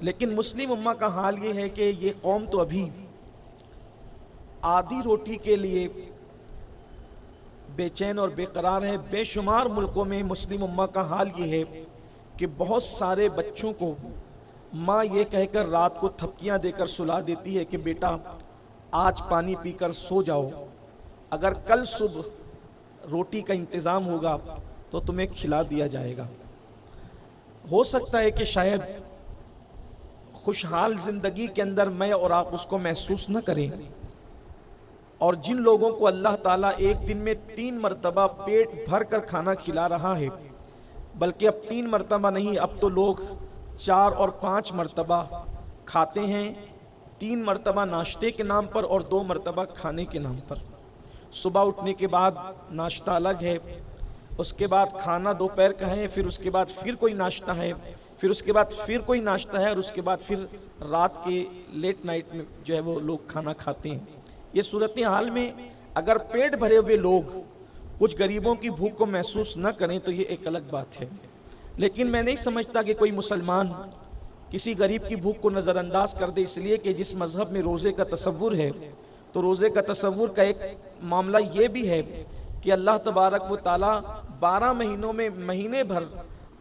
लेकिन मुस्लिम उम्मा का हाल ये है कि ये कौम तो अभी आधी रोटी के लिए बेचैन और बेकरार है। बेशुमार मुल्कों में मुस्लिम उम्मा का हाल ये है कि बहुत सारे बच्चों को माँ ये कहकर रात को थपकियाँ देकर सुला देती है कि बेटा आज पानी पीकर सो जाओ, अगर कल सुबह रोटी का इंतज़ाम होगा तो तुम्हें खिला दिया जाएगा। हो सकता है कि शायद खुशहाल ज़िंदगी के अंदर मैं और आप उसको महसूस न करें, और जिन लोगों को अल्लाह ताला एक दिन में 3 मरतबा पेट भर कर खाना खिला रहा है, बल्कि अब 3 मरतबा नहीं, अब तो लोग 4 और 5 मरतबा खाते हैं। 3 मरतबा नाश्ते के नाम पर और 2 मरतबा खाने के नाम पर। सुबह उठने के बाद नाश्ता अलग है, उसके बाद खाना दोपहर का है, फिर उसके बाद फिर कोई नाश्ता है, फिर उसके बाद फिर कोई नाश्ता है, और उसके बाद फिर रात के लेट नाइट में जो है वो लोग खाना खाते हैं। ये सूरत हाल में अगर पेट भरे हुए लोग कुछ गरीबों की भूख को महसूस न करें तो ये एक अलग बात है। लेकिन मैं नहीं समझता कि कोई मुसलमान किसी गरीब की भूख को नज़रअंदाज कर दे, इसलिए कि जिस मज़हब में रोज़े का तसव्वुर है तो रोज़े का तसव्वुर का एक मामला ये भी है कि अल्लाह तबारक व ताला 12 महीनों में महीने भर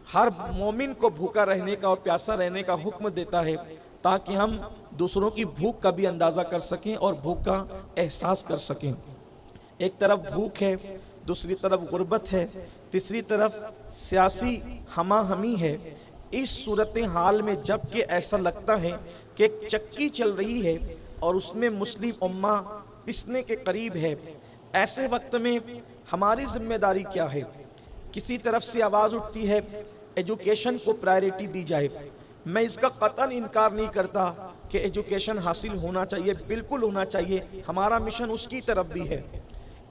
हर मोमिन को भूखा रहने का और प्यासा रहने का हुक्म देता है, ताकि हम दूसरों की भूख का भी अंदाज़ा कर सकें और भूख का एहसास कर सकें। एक तरफ भूख है, दूसरी तरफ गुर्बत है, तीसरी तरफ सियासी हमाहमी है। इस सूरत हाल में जबकि ऐसा लगता है कि एक चक्की चल रही है और उसमें मुस्लिम उम्मा पिसने के करीब है, ऐसे वक्त में हमारी जिम्मेदारी क्या है? किसी तरफ से आवाज़ उठती है एजुकेशन को प्रायोरिटी दी जाए। मैं इसका कतई इनकार नहीं करता कि एजुकेशन हासिल होना चाहिए, बिल्कुल होना चाहिए, हमारा मिशन उसकी तरफ भी है।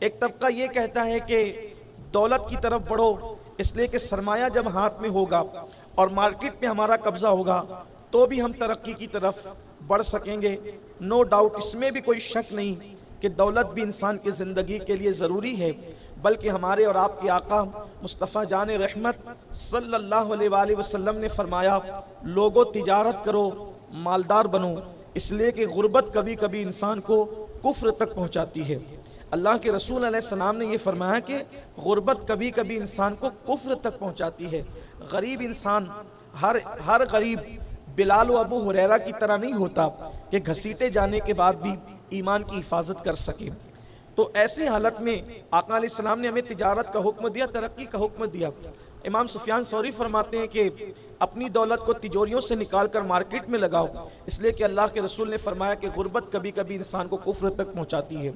एक तबका ये कहता है कि दौलत की तरफ बढ़ो, इसलिए कि सरमाया जब हाथ में होगा और मार्केट में हमारा कब्जा होगा तो भी हम तरक्की की तरफ बढ़ सकेंगे। नो डाउट, इसमें भी कोई शक नहीं कि दौलत भी इंसान की ज़िंदगी के लिए ज़रूरी है, बल्कि हमारे और आपके आका मुस्तफ़ा जान रहमत सल्लल्लाहु अलैहि वसल्लम ने फरमाया, लोगों तिजारत करो, मालदार बनो, इसलिए कि गुर्बत कभी कभी इंसान को कुफ्र तक पहुँचाती है। अल्लाह के रसूल अलैहिस्सलाम ने यह फरमाया कि गुर्बत कभी कभी इंसान को कुफ्र तक पहुँचाती है। गरीब इंसान, हर गरीब बिलाल व अबू हुरैरा की तरह नहीं होता कि घसीटे जाने के बाद भी ईमान की हिफाजत कर सके। तो ऐसी हालत में आका अलैहिस्सलाम ने हमें तिजारत का हुक्म दिया, तरक्की का हुक्म दिया। इमाम सुफियान सौरी फरमाते हैं कि अपनी दौलत को तिजोरियों से निकाल कर मार्केट में लगाओ, इसलिए कि अल्लाह के रसूल ने फरमाया कि गुर्बत कभी कभी इंसान को कुफ्र तक पहुँचाती है।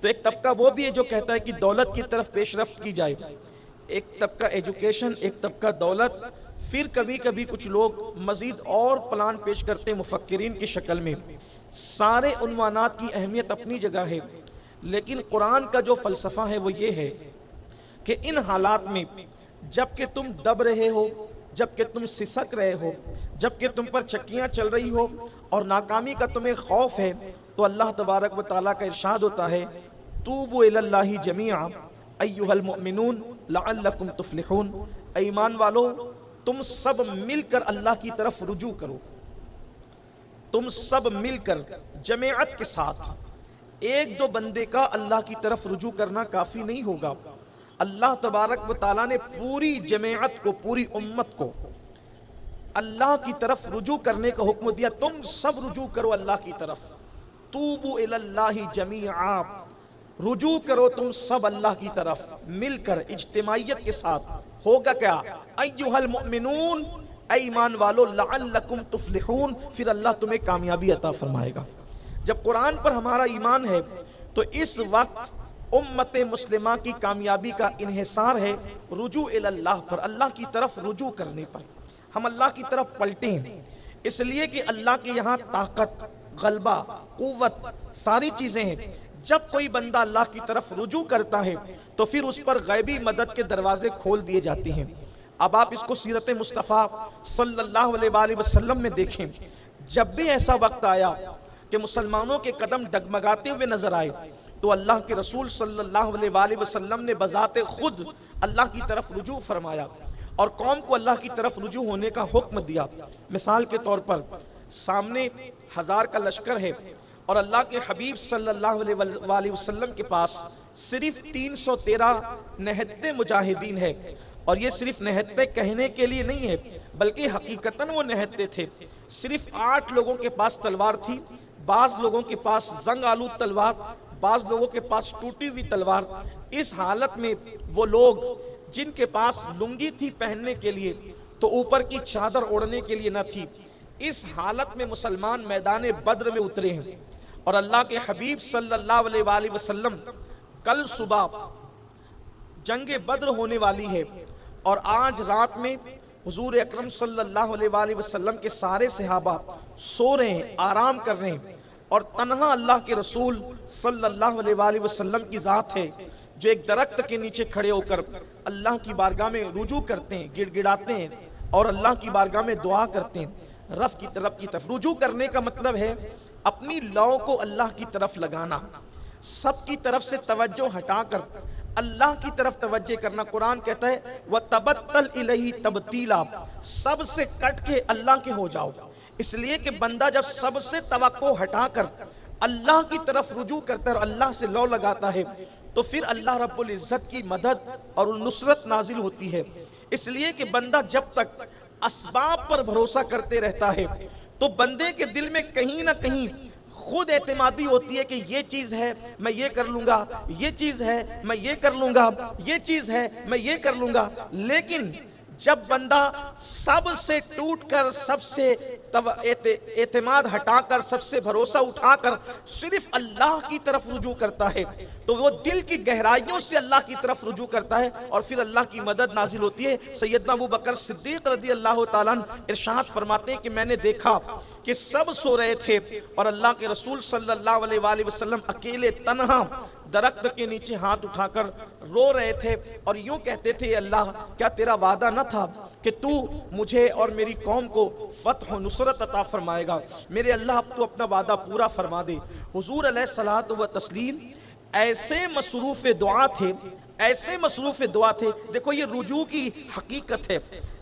तो एक तबका वो भी है जो कहता है कि दौलत की तरफ पेशरफ्त की जाए, एक तबका एजुकेशन, एक तबका दौलत। फिर कभी कभी कुछ लोग मज़ीद और प्लान पेश करते हैं मुफक्किरीन की शक्ल में। सारे उन्वानात की अहमियत अपनी जगह है, लेकिन कुरान का जो फ़लसफ़ा है वो ये है कि इन हालात में जबकि तुम दब रहे हो, जबकि तुम सिसक रहे हो, जबकि तुम पर चक्कियाँ चल रही हो और नाकामी का तुम्हें खौफ है, तो अल्लाह तबारक व ताला का इरशाद होता है, तूबू इलल्लाहि जमीआ अय्युहल मुमिनून लअल्लकुम तुफ्लिहून। ईमान वालो, तुम सब मिलकर अल्लाह की तरफ रुजू करो। तुम सब मिलकर जमाअत के साथ, एक दो बंदे का अल्लाह की तरफ रुजू करना काफ़ी नहीं होगा। अल्लाह तबारक व ताला ने पूरी जमाअत को, पूरी उम्मत को अल्लाह की तरफ रुजू करने का हुक्म दिया। तुम सब रुजू करो अल्लाह की तरफ। तूबू इलल्लाहि जमीआ, रुजू करो तुम सब अल्लाह की तरफ मिलकर इज्तिमाइयत के साथ। होगा क्या? अय्युहल मुमिनून, ईमान वालो, लअल्लकुम तुफ्लिहून, फिर अल्लाह तुम्हें कामयाबी अता फरमाएगा। जब कुरान पर हमारा ईमान है तो इस वक्त उम्मत मुस्लिमा की कामयाबी का इन्हिसार है रुजू इलल्लाह पर, अल्लाह की तरफ रुजू करने पर। हम अल्लाह की तरफ पलटे हैं, इसलिए कि अल्लाह के यहाँ ताकत, गलबा, कुव्वत, सारी चीज़ें हैं। जब कोई बंदा अल्लाह की तरफ रुजू करता है तो फिर उस पर गैबी मदद के दरवाजे खोल दिए जाते हैं। अब आप इसको सीरत मुस्तफ़ा सल्लल्लाहु अलैहि वसल्लम में देखें, जब भी ऐसा वक्त आया कि मुसलमानों के कदम डगमगाते हुए नजर आए तो अल्लाह के रसूल सल्लल्लाहु अलैहि वसल्लम ने बजाते खुद अल्लाह की तरफ रुजू फरमाया और कौम को अल्लाह की तरफ रुजू होने का हुक्म दिया। मिसाल के तौर पर सामने 1000 का लश्कर है और अल्लाह के हबीब सल्लल्लाहु अलैहि वसल्लम के पास सिर्फ 313 निहत्ते मुजाहिदीन है। और ये सिर्फ निहत्ते कहने के लिए नहीं है, बल्कि हकीकतन वो निहत्ते थे। सिर्फ 8 लोगों के पास तलवार थी, बाज लोगों के पास जंग आलूद तलवार, बाज लोगों के पास टूटी हुई तलवार। इस हालत में वो लोग जिनके पास लुंगी थी पहनने के लिए तो ऊपर की चादर ओढ़ने के लिए न थी, इस हालत में मुसलमान मैदान बद्र में उतरे हैं। और अल्लाह के हबीब सल्लल्लाहु अलैहि वसल्लम कल सुबह जंगे बद्र होने वाली है और आज रात में हुजूर अकरम सल्लल्लाहु अलैहि वसल्लम के सारे सहाबा सो रहे हैं, आराम कर रहे हैं, और तन्हा अल्लाह के रसूल सल्लल्लाहु अलैहि वसल्लम की ज़ात है जो एक दरख्त के नीचे खड़े होकर अल्लाह की बारगाह में रुजू करते हैं, गिड़गिड़ाते हैं और अल्लाह की बारगाह में दुआ करते हैं रब की तरफ। रुजू करने का मतलब है अपनी लौ को अल्लाह की तरफ लगाना, सब की तरफ से तवज्जो हटाकर अल्लाह की तरफ तवज्जो करना। कुरान कहता है व तबत्तल इलैहि तबतीला, सबसे कट के अल्लाह के हो जाओ। इसलिए कि बंदा जब सबसे तवक्को हटाकर अल्लाह की तरफ रुजू करता है और अल्लाह से लौ लगाता है तो फिर अल्लाह रब्बुल इज्जत की मदद और नुसरत नाजिल होती है। इसलिए कि बंदा जब तक असबाब पर भरोसा करते रहता है तो बंदे के दिल में कहीं ना कहीं खुद एतमादी होती है कि ये चीज है मैं ये कर लूंगा, ये चीज है मैं ये कर लूंगा, ये चीज है मैं ये कर लूंगा। लेकिन जब बंदा सबसे टूटकर, सबसे एतमाद हटाकर, सबसे भरोसा उठाकर सिर्फ अल्लाह की तरफ रुजू करता है तो वो दिल की गहराइयों से अल्लाह की तरफ रुजू करता है और फिर अल्लाह की मदद नाजिल होती है। सैयदना अबू बकर सिद्दीक रज़ी अल्लाह ताला अन्हु इरशाद फरमाते हैं कि मैंने देखा कि सब सो रहे थे और अल्लाह के रसूल सल्लल्लाहु अलैहि वसल्लम अकेले तन्हा दरख्त के नीचे हाथ उठाकर रो रहे थे और यूं कहते थे अल्लाह क्या तेरा वादा न था कि तू मुझे और मेरी कौम को फतह और नुसरत अता फरमाएगा। मेरे अल्लाह अब तू अपना वादा पूरा फरमा दे। हुजूर अलैहिस्सलातु व तस्लीम ऐसे मसरूफ दुआ थे, ऐसे मसरूफ दुआ थे। देखो ये रुजू की हकीकत है,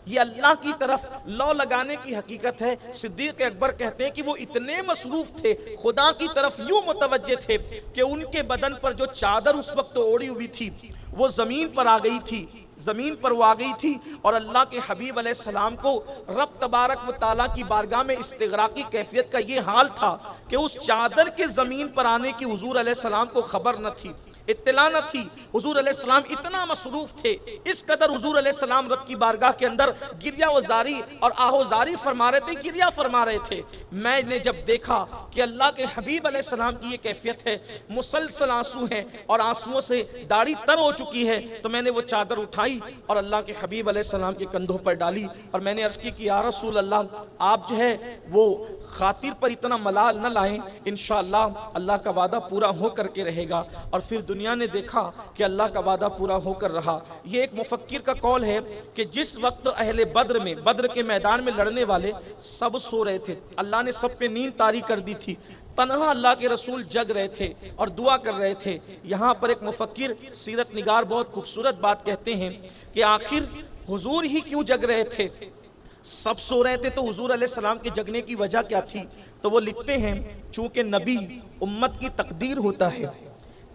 ये अल्लाह की तरफ लौ लगाने की हकीकत है। सिद्दीक अकबर कहते हैं कि वो इतने मसरूफ थे, खुदा की तरफ यूं मुतवज्जे थे कि उनके बदन पर जो चादर उस वक्त ओढ़ी हुई थी वो जमीन पर आ गई थी, जमीन पर वो आ गई थी और अल्लाह के हबीब अलैहिस्सलाम को रब तबारक व ताला की बारगाह में इस्तिगराकी कैफियत का ये हाल था कि उस चादर के जमीन पर आने की हुजूर अलैहिस्सलाम को खबर न थी, इत्तला न थी। हुजूर अलैहिस्सलाम इतना मसरूफ थे, इस कदर हुजूर अलैहिस्सलाम रब की बारगाह के अंदर गिरिया वजारी और आहोजारी फरमा रहे थे, गिरिया फरमा रहे थे। मैंने जब देखा कि अल्लाह के हबीब अलैहिस्सलाम की ये कैफियत है, मुसलसल आंसू हैं और आंसुओं से दाढ़ी तर हो चुकी है, तो मैंने वो चादर उठाई और अल्लाह के हबीब अलैहिस्सलाम के कंधों पर डाली और मैंने अर्ज की कि या रसूल अल्लाह आप जो है वो खातिर पर इतना मलाल न लाएं, इंशाअल्लाह अल्लाह का वादा पूरा हो करके रहेगा। और फिर दुनिया ने देखा कि अल्लाह का वादा पूरा होकर रहा। ये एक मुफक्किर का कौल है कि जिस वक्त अहले बद्र में, बद्र के मैदान में लड़ने वाले सब सो रहे थे, अल्लाह ने सब पे नींद तारी कर दी थी, तन्हा अल्लाह के रसूल जग रहे थे और दुआ कर रहे थे। यहाँ पर एक मुफक्किर सीरत निगार बहुत खूबसूरत बात कहते हैं कि आखिर हुजूर ही क्यों जग रहे थे, सब सो रहे थे तो हुजूर अलैहिस्सलाम के जगने की वजह क्या थी। तो वो लिखते हैं चूंकि नबी उम्मत की तकदीर होता है,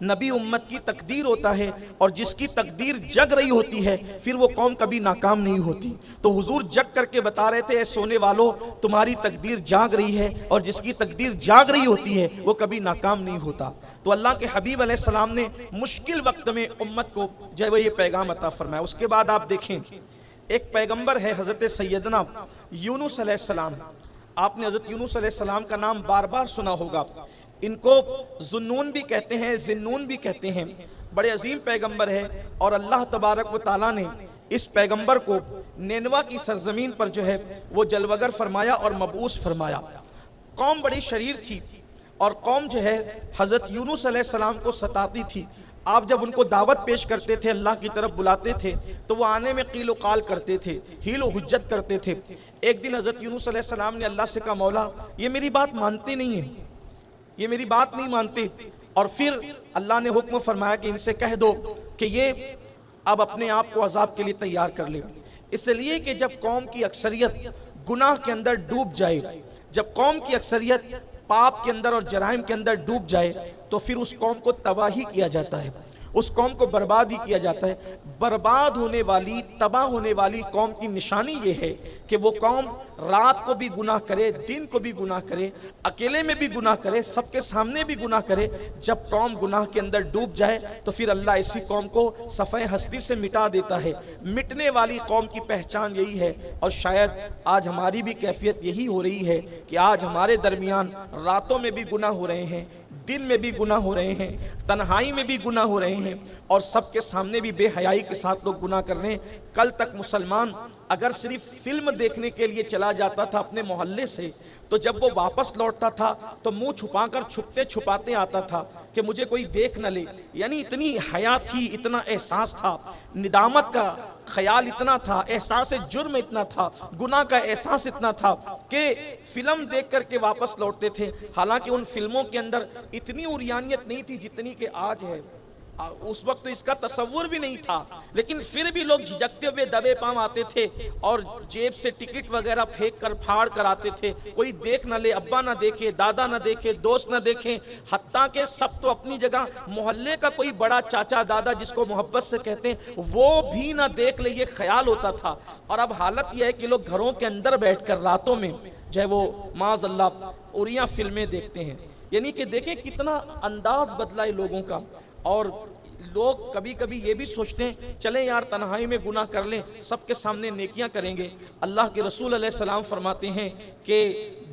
नबी उम्मत की तकदीर होता है और जिसकी तकदीर जग रही होती है फिर वो कौम कभी नाकाम नहीं होती। तो हुजूर जग करके बता रहे थे, ऐ सोने वालों तुम्हारी तकदीर जाग रही है और जिसकी तकदीर जाग रही होती है वो कभी नाकाम नहीं होता। तो अल्लाह के हबीब अलैहिस्सलाम ने मुश्किल वक्त में उम्मत को जो है ये पैगाम अता फरमाया। उसके बाद आप देखें एक पैगंबर है हज़रत सैयदना यूनुस अलैहिस्सलाम। आपने हज़रत यूनुस अलैहिस्सलाम का नाम बार बार सुना होगा। इनको जुन्नून भी कहते हैं, जिन्नून भी कहते हैं। बड़े अजीम पैगंबर है और अल्लाह तबारक व ताला ने इस पैगंबर को नेनवा की सरजमीन पर जो है वो जलवगर फरमाया और मबूस फरमाया। कौम बड़ी शरीर थी और कौम जो है हज़रत यूनुस अलैहिस्सलाम को सताती थी। आप जब उनको दावत पेश करते थे, अल्लाह की तरफ बुलाते थे तो वो आने में कीलो काल करते थे, हीलो हुज्जत करते थे। एक दिन हज़रत यूनुस अलैहिस्सलाम ने अल्लाह से कहा, मौला ये मेरी बात मानते नहीं है, ये मेरी बात नहीं मानते। और फिर अल्लाह ने हुक्म फरमाया कि इनसे कह दो कि ये अब अपने आप को अजाब के लिए तैयार कर ले। इसलिए कि जब कौम की अक्सरियत गुनाह के अंदर डूब जाए, जब कौम की अक्सरियत पाप के अंदर और जराइम के अंदर डूब जाए तो फिर उस कौम को तबाही किया जाता है, उस कौम को बर्बाद ही किया जाता है। बर्बाद होने वाली, तबाह होने वाली कौम की निशानी ये है कि वो कौम रात को भी गुनाह करे, दिन को भी गुनाह करे, अकेले में भी गुनाह करे, सबके सामने भी गुनाह करे। जब कौम गुनाह के अंदर डूब जाए तो फिर अल्लाह इसी कौम को सफ़े हस्ती से मिटा देता है। मिटने वाली कौम की पहचान यही है। और शायद आज हमारी भी कैफियत यही हो रही है कि आज हमारे दरमियान रातों में भी गुनाह हो रहे हैं, दिन में भी गुनाह हो रहे हैं, तन्हाई में भी गुनाह हो रहे हैं, और सबके सामने भी बेहयाई के साथ लोग गुनाह कर रहे हैं। कल तक मुसलमान अगर सिर्फ फिल्म देखने के लिए चला जाता था अपने मोहल्ले से, तो जब वो वापस लौटता था तो मुंह छुपाकर छुपते छुपाते आता था कि मुझे कोई देख न ले। यानी इतनी हया थी, इतना एहसास था, निदामत का ख्याल इतना था, एहसास जुर्म इतना था, गुनाह का एहसास इतना था कि फिल्म देख करके वापस लौटते थे। हालांकि उन फिल्मों के अंदर इतनी उरियानियत नहीं थी जितनी कि आज है। उस वक्त तो इसका तसव्वुर भी नहीं था, लेकिन फिर भी लोग झिझकते हुए दबे पांव आते थे और जेब से टिकट वगैरह फेंक कर फाड़ कर आते थे। कोई देख न ले, अब्बा ना देखे, दादा ना देखे, दोस्त ना देखे, हत्ता के सब तो अपनी जगह, मोहल्ले का कोई बड़ा चाचा दादा जिसको मोहब्बत से कहते हैं वो भी ना देख ले, ये ख्याल होता था। और अब हालत यह है कि लोग घरों के अंदर बैठकर रातों में जो है वो माज़अल्लाह उरिया फिल्में देखते हैं। यानी कि देखें कितना अंदाज बदला है लोगों का। और लोग कभी कभी ये भी सोचते हैं चलें यार तन्हाई में गुनाह कर लें, सबके सामने नेकियां करेंगे। अल्लाह के रसूल अलैहिस्सलाम फरमाते हैं कि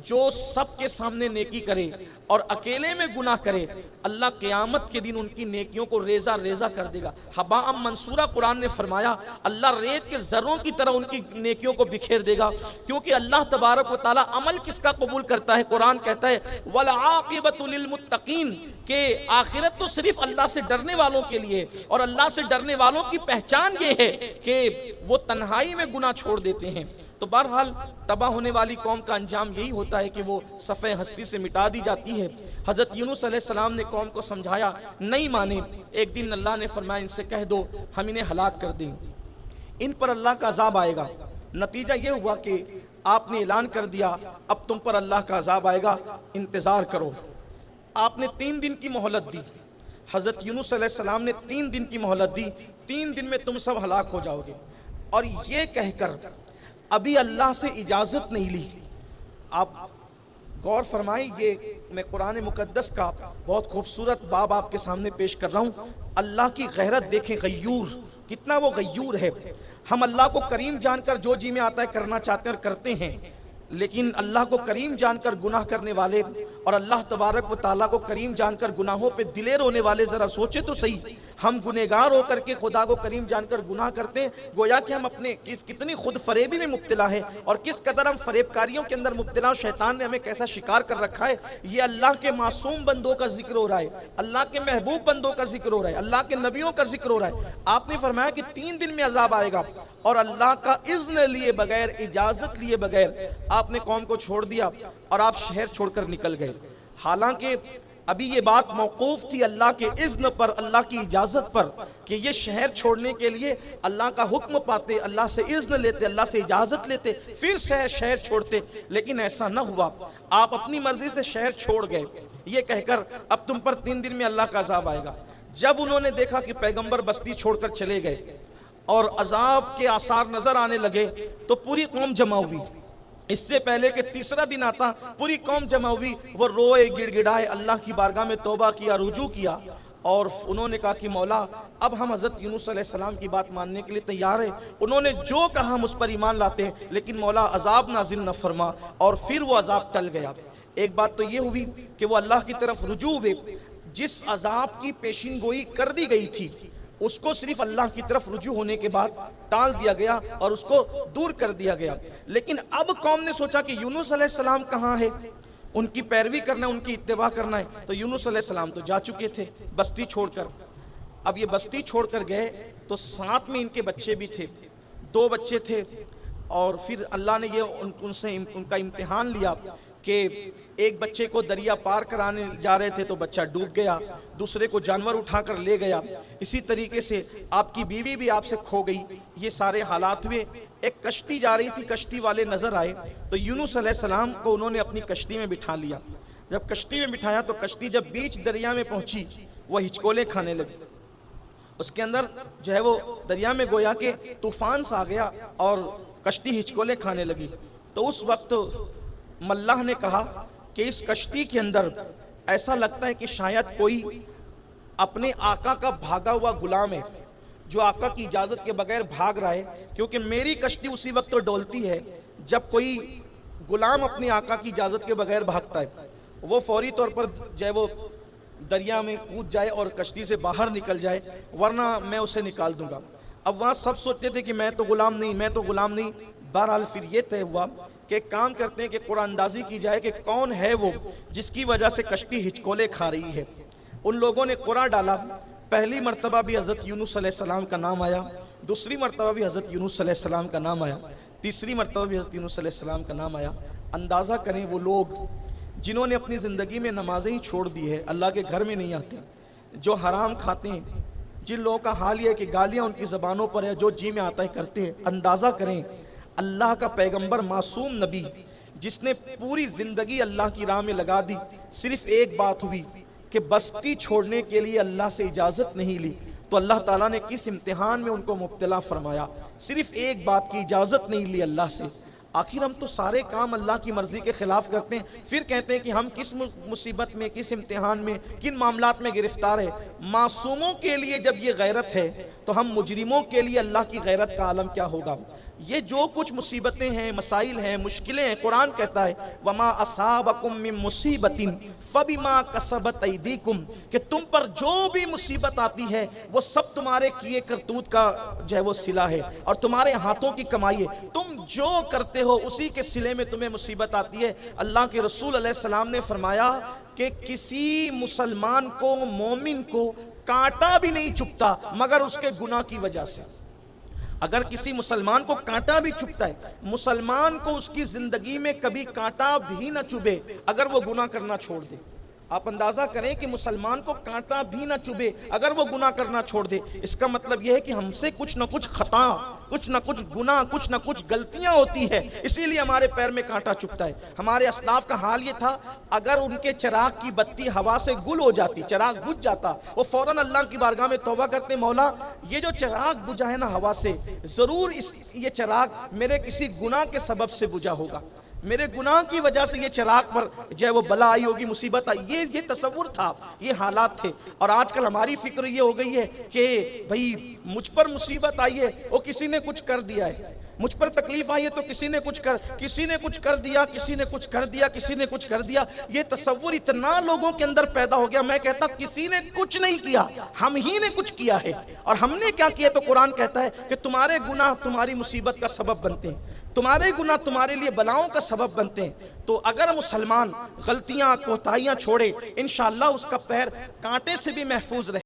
जो सबके सामने नेकी करे और अकेले में गुनाह करे, अल्लाह क़यामत के दिन उनकी नेकियों को रेजा रेजा कर देगा। हबाअम मंसूरा कुरान ने फरमाया अल्लाह रेत के ज़र्रों की तरह उनकी नेकियों को बिखेर देगा। क्योंकि अल्लाह तबारक व तआला अमल किसका कबूल करता है? कुरान कहता है वल आक़िबतु लिल मुत्तक़ीन, के आखिरत तो सिर्फ अल्लाह से डरने वालों के लिए, और अल्लाह से डरने वालों की पहचान ये है कि वो तन्हाई में गुनाह छोड़ देते हैं। तो बहरहाल तबाह होने वाली कौम का अंजाम यही होता है कि वो सफ़े हस्ती से मिटा दी जाती है। हज़रत यूनुस अलैहिस्सलाम ने कौम को समझाया, नहीं माने। एक दिन अल्लाह ने फरमाया इनसे कह दो हम इन्हें हलाक कर देंगे, इन पर अल्लाह का अजाब आएगा। नतीजा ये हुआ कि आपने ऐलान कर दिया अब तुम पर अल्लाह का अजाब आएगा, इंतज़ार करो। आपने 3 दिन की मोहलत दी। हज़रत यूनुस अलैहिस्सलाम ने 3 दिन की मोहलत दी, 3 दिन में तुम सब हलाक हो जाओगे। और ये कहकर अभी अल्लाह से इजाज़त नहीं ली। आप गौर फरमाएं, ये मैं कुरान मुकद्दस का बहुत खूबसूरत बाब आपके सामने पेश कर रहा हूँ। अल्लाह की गैरत देखें, गयूर, कितना वो गयूर है। हम अल्लाह को करीम जानकर जो जी में आता है करना चाहते हैं और करते हैं, लेकिन अल्लाह को करीम जानकर गुनाह करने वाले और अल्लाह तबारक व ताला को करीम जानकर गुनाहों पे दिलेर होने वाले ज़रा सोचे तो सही। हम गुनहगार होकर के खुदा को करीम जानकर गुनाह करते हैं, गोया कि हम अपने कितनी खुद फरेबी में मुब्तला है और किस कदर हम फरेबकारियों के अंदर मुब्तला, और शैतान ने हमें कैसा शिकार कर रखा है। ये अल्लाह के मासूम बंदों का जिक्र हो रहा है, अल्लाह के महबूब बंदों का जिक्र हो रहा है, अल्लाह के नबियों का जिक्र हो रहा है। आपने फरमाया कि 3 दिन में अजाब आएगा, और अल्लाह का इज़्न लिए बगैर, इजाज़त लिए बगैर आपने कौम को छोड़ दिया और आप शहर छोड़कर निकल गए। हालांकि अभी ये बात मौकूफ थी अल्लाह के इज़्न पर, अल्लाह की इजाज़त पर, कि ये शहर छोड़ने के लिए अल्लाह का हुक्म पाते, अल्लाह से इज़्न लेते, अल्लाह से इजाज़त लेते, फिर शहर छोड़ते। लेकिन ऐसा न हुआ, आप अपनी मर्जी से शहर छोड़ गए, ये कहकर अब तुम पर 3 दिन में अल्लाह का अज़ाब आएगा। जब उन्होंने देखा कि पैगंबर बस्ती छोड़कर चले गए और अज़ाब के आसार नजर आने लगे, तो पूरी कौम जमा हुई। इससे पहले कि तीसरा दिन आता पूरी कौम जमा हुई, वो रोए गिड़गिड़ाए, अल्लाह की बारगाह में तौबा किया, रुजू किया, और उन्होंने कहा कि मौला अब हम हज़रत यूनुस अलैहिस्सलाम की बात मानने के लिए तैयार हैं। उन्होंने जो कहा हम उस पर ईमान लाते हैं, लेकिन मौला अजाब नाजिल न फरमा। और फिर वो अजाब टल गया। एक बात तो ये हुई कि वो अल्लाह की तरफ रुजू हुए। जिस अजाब की पेशिन गोई कर दी गई थी उसको सिर्फ अल्लाह की तरफ रुजू होने के बाद टाल दिया गया और उसको दूर कर दिया गया। लेकिन अब कौम ने सोचा कि यूनुस अलैहिस्सलाम कहाँ है, उनकी पैरवी करना, उनकी इत्तिबा करना है। तो यूनुस अलैहिस्सलाम तो जा चुके थे बस्ती छोड़कर। अब ये बस्ती छोड़कर गए तो साथ में इनके बच्चे भी थे, 2 बच्चे थे। और फिर अल्लाह ने ये उनसे उनका इम्तिहान लिया कि एक बच्चे को दरिया पार कराने जा रहे थे तो बच्चा डूब गया, दूसरे को जानवर उठाकर ले गया। इसी तरीके से आपकी बीवी भी आपसे खो गई। ये सारे हालात हुए। एक कश्ती जा रही थी, कश्ती वाले नजर आए तो यूनुस अलैहिस्सलाम को उन्होंने अपनी कश्ती में बिठा लिया। जब कश्ती में बिठाया तो कश्ती जब बीच दरिया में पहुंची वह हिचकोले खाने लगी। उसके अंदर जो है वो दरिया में गोया के तूफान सा आ गया और कश्ती हिचकोले खाने लगी। तो उस वक्त मल्लाह ने कहा कि इस कश्ती के अंदर ऐसा लगता है कि शायद कोई अपने आका का भागा हुआ गुलाम है, जो आका की इजाजत के बगैर भाग रहा है, क्योंकि मेरी कश्ती उसी वक्त तो डोलती है जब कोई गुलाम अपने आका की इजाजत के बगैर भागता है। वो फौरी तौर पर जो है वो दरिया में कूद जाए और कश्ती से बाहर निकल जाए, वरना मैं उसे निकाल दूंगा। अब वहाँ सब सोचते थे कि मैं तो गुलाम नहीं, मैं तो गुलाम नहीं। बहरहाल फिर ये तय हुआ कि एक काम करते हैं कि कुरानंदाजी की जाए कि कौन है वो जिसकी वजह से कश्ती हिचकोले खा रही है। उन लोगों ने कुरान डाला। पहली मरतबा भी हज़रत यूनुस अलैहिस्सलाम का नाम आया, दूसरी मरतबा भी हज़रत यूनुस अलैहिस्सलाम का नाम आया, तीसरी मरतबा भी हज़रत यूनुस अलैहिस्सलाम का नाम आया। अंदाज़ा करें वो लोग जिन्होंने अपनी ज़िंदगी में नमाजें ही छोड़ दी है, अल्लाह के घर में नहीं आते, जो हराम खाते हैं, जिन लोगों का हाल ये है कि गालियाँ उनकी ज़बानों पर है, जो जी में आता है करते हैं। अंदाज़ा करें अल्लाह का पैगंबर मासूम नबी जिसने पूरी ज़िंदगी अल्लाह की राह में लगा दी, सिर्फ एक बात हुई कि बस्ती छोड़ने के लिए अल्लाह से इजाज़त नहीं ली तो अल्लाह ताला ने किस इम्तिहान में उनको मुब्तला फरमाया। सिर्फ एक बात की इजाज़त नहीं ली अल्लाह से। आखिर हम तो सारे काम अल्लाह की मर्जी के खिलाफ करते हैं, फिर कहते हैं कि हम किस मुसीबत में, किस इम्तिहान में, किन मामलात में गिरफ्तार है। मासूमों के लिए जब ये गैरत है तो हम मुजरिमों के लिए अल्लाह की गैरत का आलम क्या होगा। ये जो कुछ मुसीबतें हैं, मसाइल हैं, मुश्किलें हैं, कुरान कहता है वमा असाबकुम मिन मुसीबतिन फबिमा कसबत ऐदीकुम, कि तुम पर जो भी मुसीबत आती है वो सब तुम्हारे किए करतूत का जो है वो सिला है और तुम्हारे हाथों की कमाई है। तुम जो करते हो उसी के सिले में तुम्हें मुसीबत आती है। अल्लाह के रसूल अलैहिस्सलाम ने फरमाया कि किसी मुसलमान को, मोमिन को कांटा भी नहीं चुभता मगर उसके गुनाह की वजह से। अगर किसी मुसलमान को कांटा भी चुभता है, मुसलमान को उसकी जिंदगी में कभी कांटा भी न चुभे अगर वो गुनाह करना छोड़ दे। आप अंदाजा करें कि मुसलमान को कांटा भी ना चुभे अगर वो गुनाह करना छोड़ दे, इसका मतलब यह है कि हमसे कुछ ना कुछ खता, कुछ ना कुछ गुनाह, कुछ ना कुछ गलतियां होती है, इसीलिए हमारे पैर में कांटा चुभता है। हमारे अस्लाफ का हाल ये था, अगर उनके चिराग की बत्ती हवा से गुल हो जाती, चिराग बुझ जाता, वो फौरन अल्लाह की बारगाह में तौबा करते, मौला ये जो चिराग बुझा है ना हवा से, जरूर ये चिराग मेरे किसी गुनाह के सबब से बुझा होगा, मेरे गुनाह की वजह से ये चिराग पर जो है वो बला आई होगी, मुसीबत आई। ये तसव्वुर था, ये हालात थे। और आजकल हमारी फिक्र ये हो गई है कि भाई मुझ पर मुसीबत आई है, वो किसी ने कुछ कर दिया है, मुझ पर तकलीफ आई है तो किसी ने कुछ कर दिया, किसी ने कुछ कर दिया, किसी ने कुछ कर दिया। ये तसव्वुर इतना लोगों के अंदर पैदा हो गया। मैं कहता किसी ने कुछ नहीं किया, हम ही ने कुछ किया है। और हमने क्या किया? तो कुरान कहता है कि तुम्हारे गुनाह तुम्हारी मुसीबत का सबब बनते हैं, तुम्हारे गुनाह तुम्हारे लिए बलाओं का सबब बनते हैं। तो अगर मुसलमान गलतियां, कोताहियां छोड़े, इंशाअल्लाह उसका पैर कांटे से भी महफूज रहे।